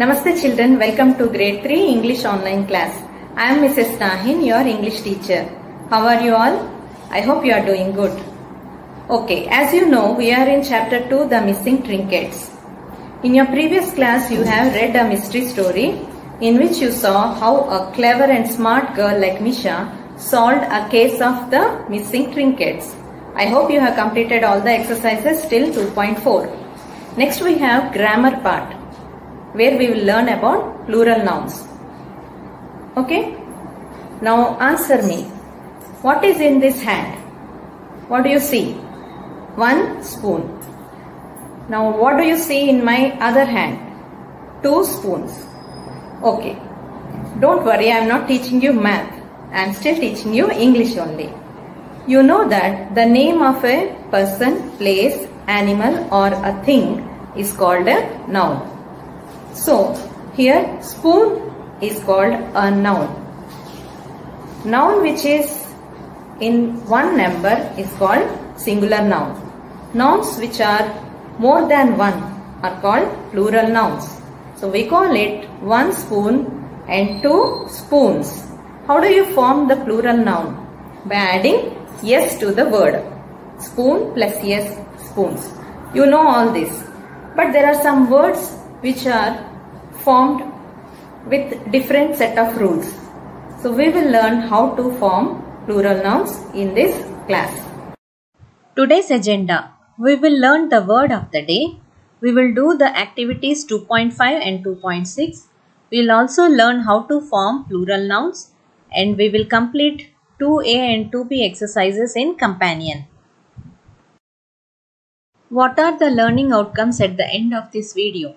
Namaste children, welcome to grade 3 English online class. I am Mrs. Nahin, your English teacher. How are you all? I hope you are doing good. Okay, as you know, we are in chapter 2, The Missing Trinkets. In your previous class, you have read a mystery story in which you saw how a clever and smart girl like Misha solved a case of the missing trinkets. I hope you have completed all the exercises till 2.4. Next we have grammar part, where we will learn about plural nouns. Okay? Now answer me. What is in this hand? What do you see? One spoon. Now what do you see in my other hand? Two spoons. Okay. Don't worry, I am not teaching you math. I am still teaching you English only. You know that the name of a person, place, animal or a thing is called a noun. So, here spoon is called a noun. Noun which is in one number is called singular noun. Nouns which are more than one are called plural nouns. So, we call it one spoon and two spoons. How do you form the plural noun? By adding yes to the word. Spoon plus yes, spoons. You know all this. But there are some words which are formed with different set of rules. So we will learn how to form plural nouns in this class. Today's agenda. We will learn the word of the day. We will do the activities 2.5 and 2.6. We will also learn how to form plural nouns and we will complete 2A and 2B exercises in companion. What are the learning outcomes at the end of this video?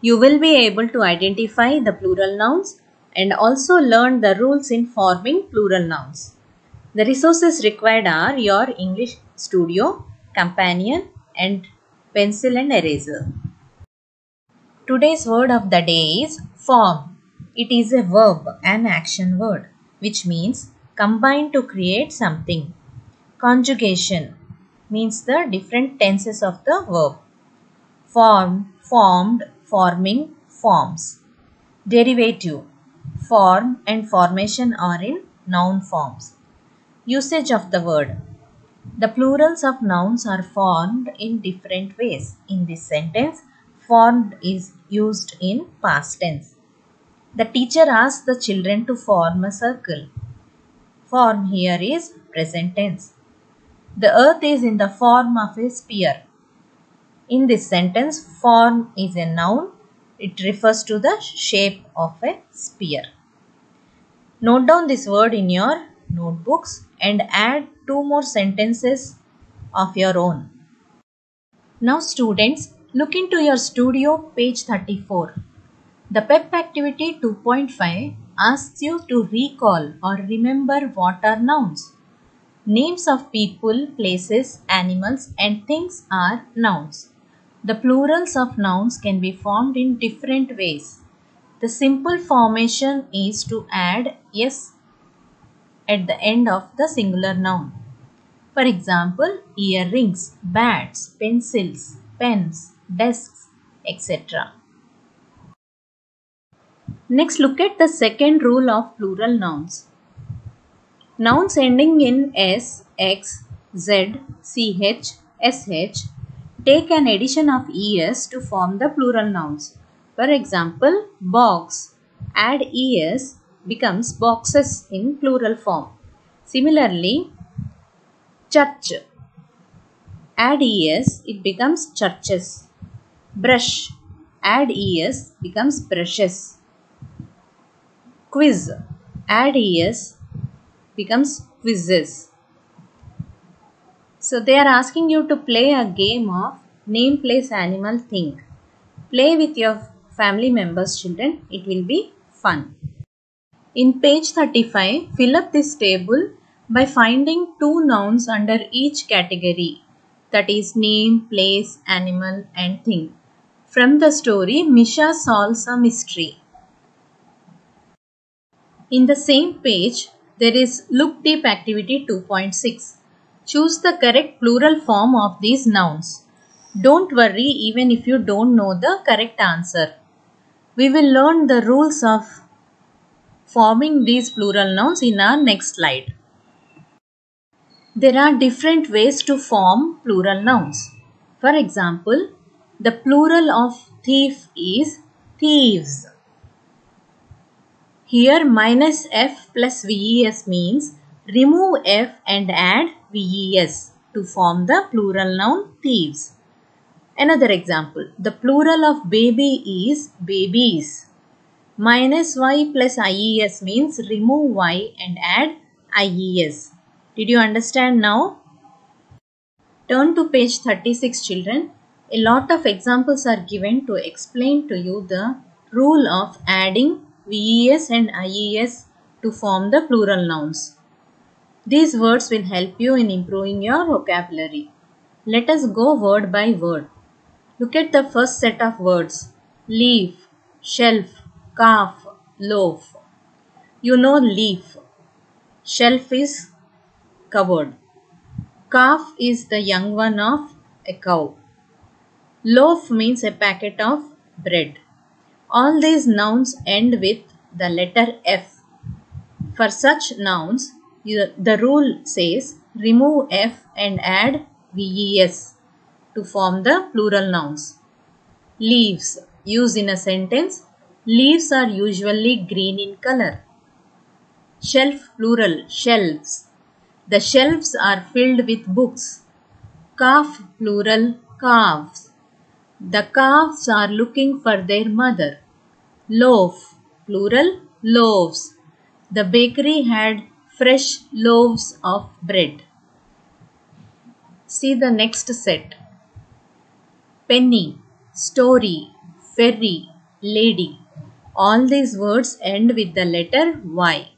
You will be able to identify the plural nouns and also learn the rules in forming plural nouns. The resources required are your English Studio, Companion and pencil and eraser. Today's word of the day is form. It is a verb, an action word, which means combine to create something. Conjugation means the different tenses of the verb. Form, formed, forming, forms. Derivative. Form and formation are in noun forms. Usage of the word. The plurals of nouns are formed in different ways. In this sentence, formed is used in past tense. The teacher asks the children to form a circle. Form here is present tense. The earth is in the form of a sphere. In this sentence, form is a noun. It refers to the shape of a sphere. Note down this word in your notebooks and add 2 more sentences of your own. Now students, look into your studio page 34. The PEP activity 2.5 asks you to recall or remember what are nouns. Names of people, places, animals and things are nouns. The plurals of nouns can be formed in different ways. The simple formation is to add yes at the end of the singular noun. For example, earrings, bats, pencils, pens, desks, etc. Next, look at the second rule of plural nouns. Nouns ending in S, X, Z, CH, SH take an addition of ES to form the plural nouns. For example, box. Add ES becomes boxes in plural form. Similarly, church. Add ES, it becomes churches. Brush. Add ES becomes brushes. Quiz. Add ES becomes quizzes. So they are asking you to play a game of name, place, animal, thing. Play with your family members, children. It will be fun. In page 35, fill up this table by finding 2 nouns under each category. That is name, place, animal and thing. From the story, Misha solves a mystery. In the same page, there is Look Deep activity 2.6. Choose the correct plural form of these nouns. Don't worry even if you don't know the correct answer. We will learn the rules of forming these plural nouns in our next slide. There are different ways to form plural nouns. For example, the plural of thief is thieves. Here minus F plus VES means remove F and add VES to form the plural noun thieves. Another example, the plural of baby is babies. Minus Y plus IES means remove Y and add IES. Did you understand now? Turn to page 36, children. A lot of examples are given to explain to you the rule of adding VES and IES to form the plural nouns. These words will help you in improving your vocabulary. Let us go word by word. Look at the first set of words. Leaf, shelf, calf, loaf. You know leaf. Shelf is covered. Calf is the young one of a cow. Loaf means a packet of bread. All these nouns end with the letter F. For such nouns, the rule says remove F and add VES to form the plural nouns. Leaves. Used in a sentence, leaves are usually green in color. Shelf plural, shelves. The shelves are filled with books. Calf plural, calves. The calves are looking for their mother. Loaf plural, loaves. The bakery had fresh loaves of bread. See the next set. Penny, story, ferry, lady. All these words end with the letter Y.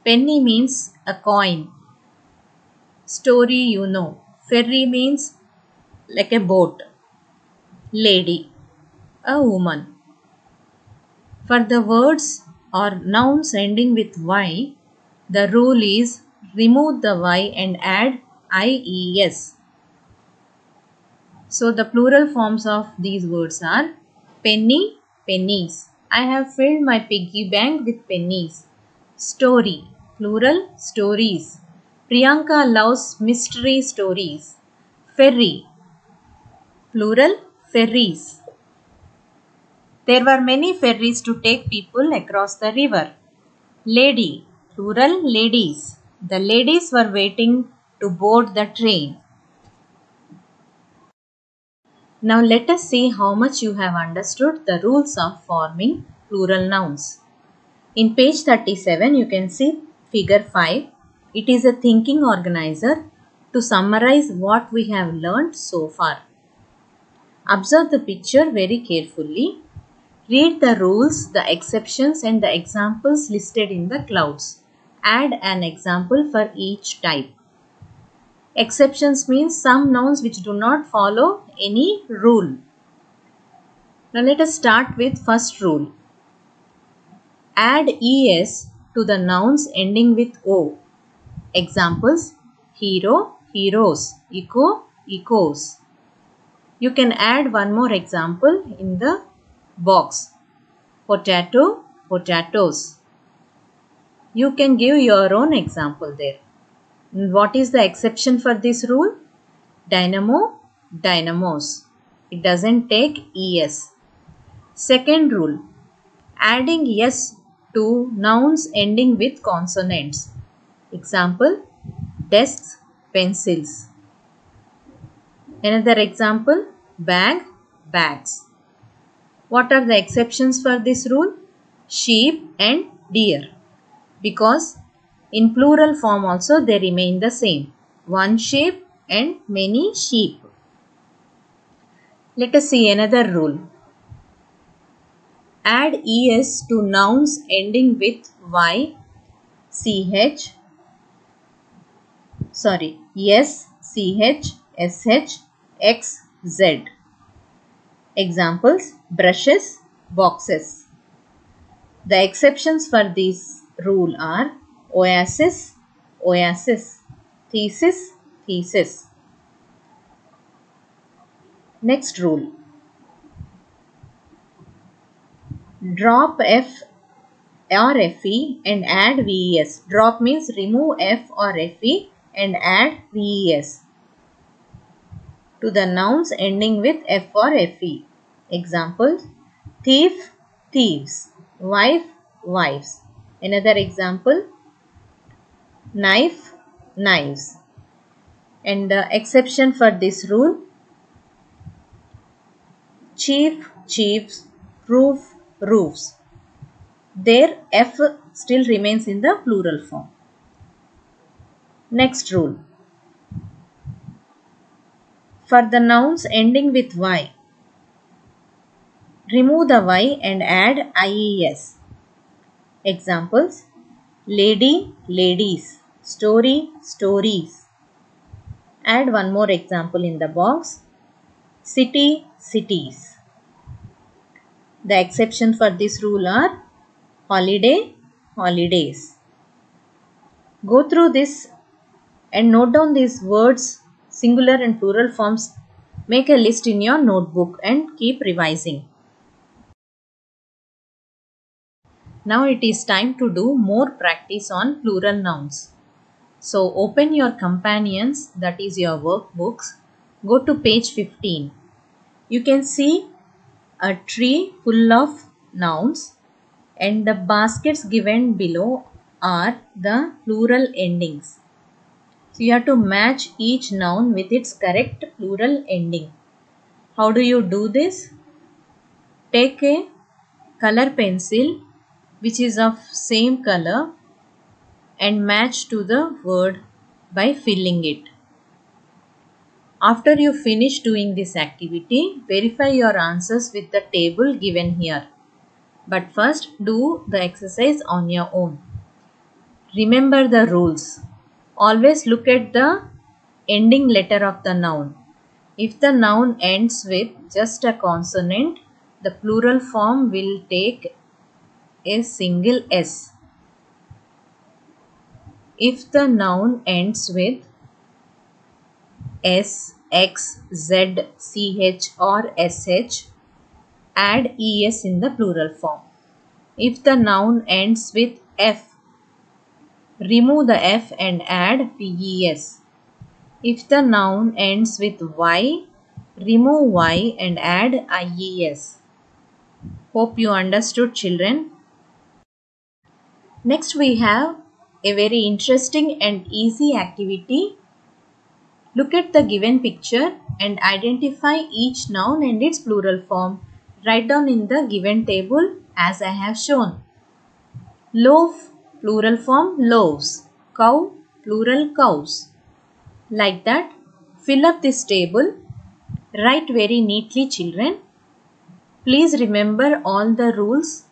Penny means a coin. Story you know. Ferry means like a boat. Lady, a woman. For the words or nouns ending with Y, the rule is remove the Y and add IES. So the plural forms of these words are penny, pennies. I have filled my piggy bank with pennies. Story, plural, stories. Priyanka loves mystery stories. Ferry, plural, ferries. There were many ferries to take people across the river. Lady, plural, ladies. The ladies were waiting to board the train. Now let us see how much you have understood the rules of forming plural nouns. In page 37, you can see figure 5. It is a thinking organizer to summarize what we have learned so far. Observe the picture very carefully. Read the rules, the exceptions and the examples listed in the clouds. Add an example for each type. Exceptions means some nouns which do not follow any rule. Now let us start with first rule. Add ES to the nouns ending with O. Examples: hero, heroes, echo, echoes. You can add one more example in the box. Potato, potatoes. You can give your own example there. What is the exception for this rule? Dynamo, dynamos. It doesn't take ES. Second rule. Adding S to nouns ending with consonants. Example: desks, pencils. Another example: bag, bags. What are the exceptions for this rule? Sheep and deer. Because in plural form also they remain the same. One sheep and many sheep. Let us see another rule. Add ES to nouns ending with Y, CH, S, CH, SH, X, Z. Examples: brushes, boxes. The exceptions for this rule are oasis, oasis, thesis, thesis. Next rule. Drop F or FE and add VES. Drop means remove F or FE and add VES to the nouns ending with F or FE. Examples: thief, thieves; wife, wives. Another example: knife, knives. And the exception for this rule: chief, chiefs; roof, roofs. There F still remains in the plural form. Next rule: for the nouns ending with Y, remove the Y and add IES. Examples: lady, ladies; story, stories. Add one more example in the box: city, cities. The exceptions for this rule are holiday, holidays. Go through this and note down these words, singular and plural forms. Make a list in your notebook and keep revising. Now it is time to do more practice on plural nouns. So open your companions, that is your workbooks. Go to page 15. You can see a tree full of nouns, and the baskets given below are the plural endings. So you have to match each noun with its correct plural ending. How do you do this? Take a color pencil which is of same color and match to the word by filling it. After you finish doing this activity, verify your answers with the table given here. But first do the exercise on your own. Remember the rules. Always look at the ending letter of the noun. If the noun ends with just a consonant, the plural form will take a single S. If the noun ends with S, X, Z, CH or SH, add ES in the plural form. If the noun ends with F, remove the F and add VES. If the noun ends with Y, remove Y and add IES. Hope you understood, children. Next we have a very interesting and easy activity. Look at the given picture and identify each noun and its plural form. Write down in the given table as I have shown. Loaf, plural form loaves. Cow, plural cows. Like that, fill up this table. Write very neatly, children. Please remember all the rules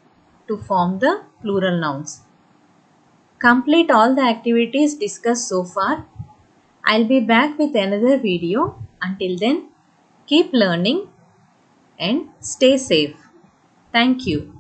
to form the plural nouns. Complete all the activities discussed so far. I'll be back with another video. Until then, keep learning and stay safe. Thank you.